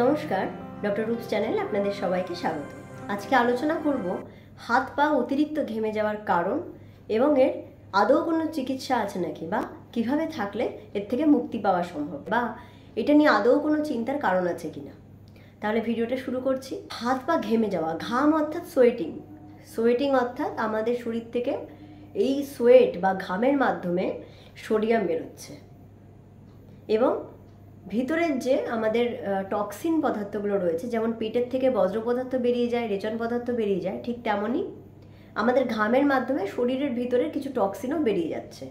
নমস্কার, doctor রূপস channel আপনাদের সবাইকে স্বাগত। আজকে আলোচনা করব হাত পা অতিরিক্ত ঘেমে যাওয়ার কারণ এবং এর আদৌ কোনো চিকিৎসা আছে নাকি, বা কিভাবে থাকলে এর থেকে মুক্তি পাওয়া সম্ভব, বা এটা নিয়ে আদৌ কোনো চিন্তার কারণ আছে কিনা। তাহলে ভিডিওটা শুরু করছি। হাত পা ঘেমে যাওয়া, ঘাম অর্থাৎ সোয়েটিং অর্থাৎ আমাদের শরীর থেকে এই সোয়েট বা ঘামের মাধ্যমে সোডিয়াম বেরোচ্ছে এবং ভিতরের যে আমাদের টক্সিন পদার্থগুলো রয়েছে, যেমন পেটের থেকে বজ্র পদার্থ বেরিয়ে যায়, রেচন পদার্থ বেরিয়ে যায়, ঠিক তেমনই আমাদের ঘামের মাধ্যমে শরীরের ভিতরের কিছু টক্সিনও বেরিয়ে যাচ্ছে।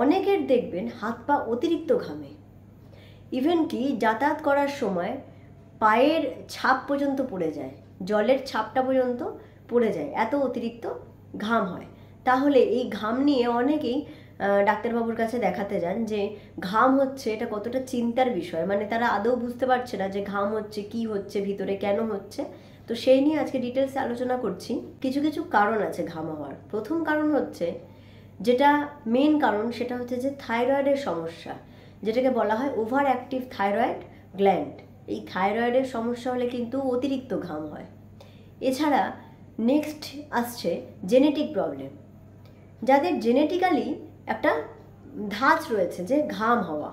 অনেকের দেখবেন হাত পা অতিরিক্ত ঘামে, ইভেন কি যাতায়াত করার সময় পায়ের ছাপ পর্যন্ত পড়ে যায়, জলের ছাপটা পর্যন্ত পড়ে যায়, এত অতিরিক্ত ঘাম হয়। তাহলে এই ঘাম নিয়ে অনেকেই ডাক্তারবাবুর কাছে দেখাতে যান যে ঘাম হচ্ছে এটা কতটা চিন্তার বিষয়, মানে তারা আদৌ বুঝতে পারছে না যে ঘাম হচ্ছে, কি হচ্ছে ভিতরে, কেন হচ্ছে। তো সেই নিয়ে আজকে ডিটেলসে আলোচনা করছি। কিছু কিছু কারণ আছে ঘাম হওয়ার। প্রথম কারণ হচ্ছে, যেটা মেন কারণ, সেটা হচ্ছে যে থাইরয়েডের সমস্যা, যেটাকে বলা হয় ওভার অ্যাক্টিভ থাইরয়েড গ্ল্যান্ড। এই থাইরয়েডের সমস্যা হলে কিন্তু অতিরিক্ত ঘাম হয়। এছাড়া নেক্সট আসছে জেনেটিক প্রবলেম, যাদের জেনেটিক্যালি একটা ধাঁচ রয়েছে যে ঘাম হওয়া,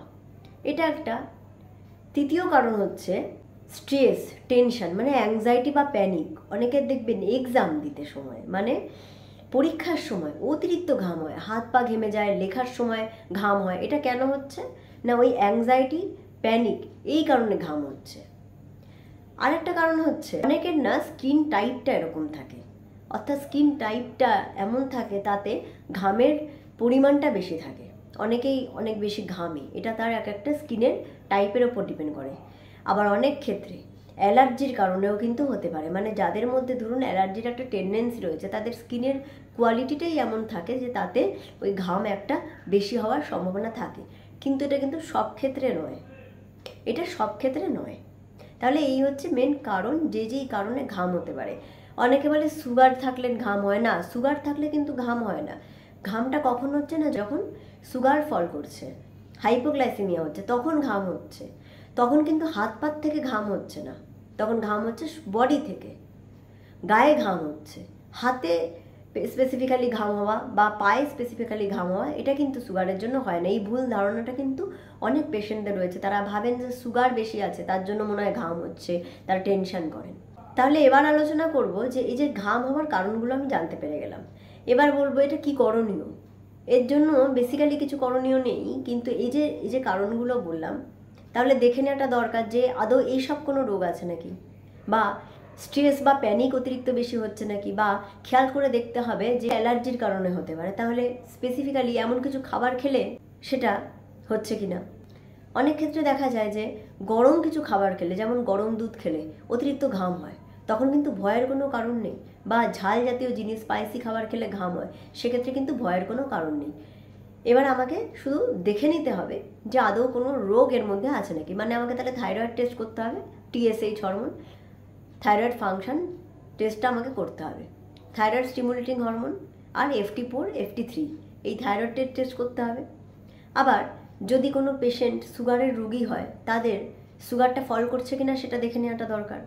এটা একটা। তৃতীয় কারণ হচ্ছে স্ট্রেস, টেনশন, মানে অ্যাংজাইটি বা প্যানিক। অনেকের দেখবেন এক্সাম দিতে সময়, মানে পরীক্ষার সময় অতিরিক্ত ঘাম হয়, হাত পা ঘেমে যায়, লেখার সময় ঘাম হয়। এটা কেন হচ্ছে না, ওই অ্যাংজাইটি, প্যানিক, এই কারণে ঘাম হচ্ছে। আরেকটা কারণ হচ্ছে অনেকের না স্কিন টাইপটা এরকম থাকে, অর্থাৎ স্কিন টাইপটা এমন থাকে তাতে ঘামের পরিমাণটা বেশি থাকে। অনেকেই অনেক বেশি ঘামে, এটা তার এক একটা স্কিনের টাইপের ওপর ডিপেন্ড করে। আবার অনেক ক্ষেত্রে অ্যালার্জির কারণেও কিন্তু হতে পারে, মানে যাদের মধ্যে ধরুন অ্যালার্জির একটা টেন্ডেন্সি রয়েছে, তাদের স্কিনের কোয়ালিটিটাই এমন থাকে যে তাতে ওই ঘাম একটা বেশি হওয়ার সম্ভাবনা থাকে। কিন্তু এটা কিন্তু সব ক্ষেত্রে নয়, এটা সব ক্ষেত্রে নয়। তাহলে এই হচ্ছে মেন কারণ, যে যেই কারণে ঘাম হতে পারে। অনেকে বলে সুগার থাকলে ঘাম হয় না, সুগার থাকলে কিন্তু ঘাম হয় না। ঘামটা কখন হচ্ছে না, যখন সুগার ফল করছে, হাইপোগ্লাইসেমিয়া হচ্ছে, তখন ঘাম হচ্ছে। তখন কিন্তু হাত পাত থেকে ঘাম হচ্ছে না, তখন ঘাম হচ্ছে বডি থেকে, গায়ে ঘাম হচ্ছে। হাতে স্পেসিফিক্যালি ঘাম হওয়া বা পায়ে স্পেসিফিক্যালি ঘাম হওয়া, এটা কিন্তু সুগারের জন্য হয় না। এই ভুল ধারণাটা কিন্তু অনেক পেশেন্টদের রয়েছে। তারা ভাবেন যে সুগার বেশি আছে তার জন্য মনে হয় ঘাম হচ্ছে, তারা টেনশন করেন। তাহলে এবার আলোচনা করব যে এই যে ঘাম হওয়ার কারণগুলো আমি জানতে পেরে গেলাম, এবার বলবো এটা কি করণীয়। এর জন্য বেসিক্যালি কিছু করণীয় নেই, কিন্তু এই যে কারণগুলো বললাম, তাহলে দেখে নেওয়াটা দরকার যে আদৌ এইসব কোনো রোগ আছে নাকি, বা স্ট্রেস বা প্যানিক অতিরিক্ত বেশি হচ্ছে নাকি, বা খেয়াল করে দেখতে হবে যে অ্যালার্জির কারণে হতে পারে, তাহলে স্পেসিফিক্যালি এমন কিছু খাবার খেলে সেটা হচ্ছে কিনা। অনেক ক্ষেত্রে দেখা যায় যে গরম কিছু খাবার খেলে, যেমন গরম দুধ খেলে অতিরিক্ত ঘাম হয়, তখন কিন্তু ভয়ের কোনো কারণ নেই। বা ঝাল জাতীয় জিনিস, স্পাইসি খাবার খেলে ঘাম হয়, সেক্ষেত্রে কিন্তু ভয়ের কোনো কারণ নেই। এবার আমাকে শুধু দেখে নিতে হবে যে আদৌ কোনো রোগ এর মধ্যে আছে নাকি। মানে আমাকে তাহলে থাইরয়েড টেস্ট করতে হবে, TSH হরমোন, থাইরয়েড ফাংশন টেস্টটা আমাকে করতে হবে, থাইরয়েড স্টিমুলেটিং হরমোন, আর FT4 FT3, এই থাইরয়েড টেস্ট করতে হবে। আবার যদি কোনো পেশেন্ট সুগারের রোগী হয়, তাদের সুগারটা ফল করছে কিনা সেটা দেখে নেওয়াটা দরকার।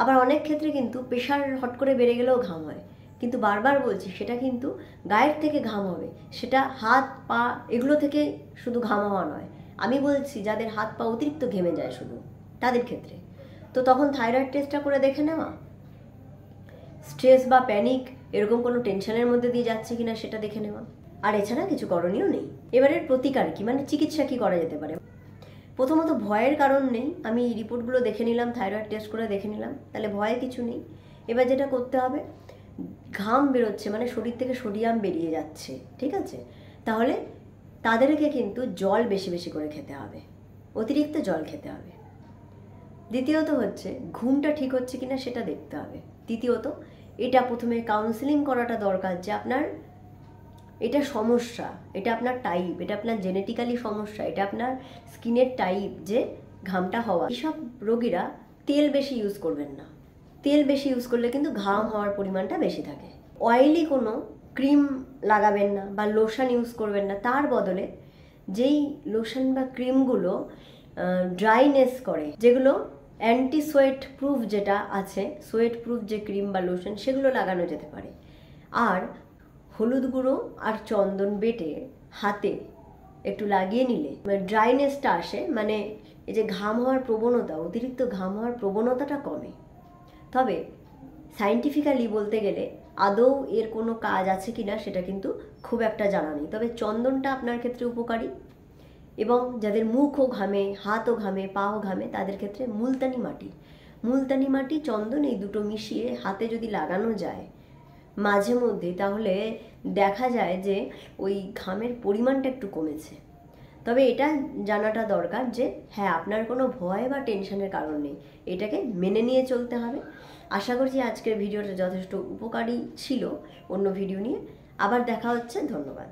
আবার অনেক ক্ষেত্রে কিন্তু প্রেশার হট করে বেড়ে গেলেও ঘাম হয়, কিন্তু বারবার বলছি সেটা কিন্তু গায়ের থেকে ঘাম হবে, সেটা হাত পা এগুলো থেকে শুধু ঘাম হওয়া নয়। আমি বলছি যাদের হাত পা অতিরিক্ত ঘেমে যায় শুধু তাদের ক্ষেত্রে, তো তখন থাইরয়েড টেস্টটা করে দেখে নেওয়া, স্ট্রেস বা প্যানিক এরকম কোনো টেনশনের মধ্যে দিয়ে যাচ্ছে কিনা সেটা দেখে নেওয়া। আর এছাড়া কিছু করণীয় নেই। এবারের প্রতিকার কি, মানে চিকিৎসা কি করা যেতে পারে। প্রথমত ভয়ের কারণ নেই, আমি রিপোর্টগুলো দেখে নিলাম, থাইরয়েড টেস্ট করে দেখে নিলাম, তাহলে ভয়ে কিছু নেই। এবার যেটা করতে হবে, ঘাম বেরোচ্ছে মানে শরীর থেকে সোডিয়াম বেরিয়ে যাচ্ছে, ঠিক আছে, তাহলে তাদেরকে কিন্তু জল বেশি বেশি করে খেতে হবে, অতিরিক্ত জল খেতে হবে। দ্বিতীয়ত হচ্ছে ঘুমটা ঠিক হচ্ছে কিনা সেটা দেখতে হবে। তৃতীয়ত এটা প্রথমে কাউন্সেলিং করাটা দরকার যে আপনার এটা সমস্যা, এটা আপনার টাইপ, এটা আপনার জেনেটিক্যালি সমস্যা, এটা আপনার স্কিনের টাইপ যে ঘামটা হওয়া। এইসব রোগীরা তেল বেশি ইউজ করবেন না, তেল বেশি ইউজ করলে কিন্তু ঘাম হওয়ার পরিমাণটা বেশি থাকে। অয়েলি কোনো ক্রিম লাগাবেন না বা লোশন ইউজ করবেন না, তার বদলে যেই লোশন বা ক্রিমগুলো ড্রাইনেস করে, যেগুলো অ্যান্টি সোয়েট প্রুফ যেটা আছে, সোয়েট প্রুফ যে ক্রিম বা লোশন সেগুলো লাগানো যেতে পারে। আর হলুদ গুঁড়ো আর চন্দন বেটে হাতে একটু লাগিয়ে নিলে ড্রাইনেসটা আসে, মানে এই যে ঘাম হওয়ার প্রবণতা, অতিরিক্ত ঘাম হওয়ার প্রবণতাটা কমে। তবে সায়েন্টিফিক্যালি বলতে গেলে আদৌ এর কোনো কাজ আছে কি না সেটা কিন্তু খুব একটা জানা নেই। তবে চন্দনটা আপনার ক্ষেত্রে উপকারী, এবং যাদের মুখও ঘামে, হাতও ঘামে, পাও ঘামে তাদের ক্ষেত্রে মুলতানি মাটি চন্দন এই দুটো মিশিয়ে হাতে যদি লাগানো যায় মাঝে মধ্যে, তাহলে দেখা যায় যে ওই ঘামের পরিমাণটা একটু কমেছে। তবে এটা জানাটা দরকার যে হ্যাঁ, আপনার কোনো ভয় বা টেনশনের কারণ নেই, এটাকে মেনে নিয়ে চলতে হবে। আশা করছি আজকের ভিডিওটা যথেষ্ট উপকারী ছিল। অন্য ভিডিও নিয়ে আবার দেখা হচ্ছে। ধন্যবাদ।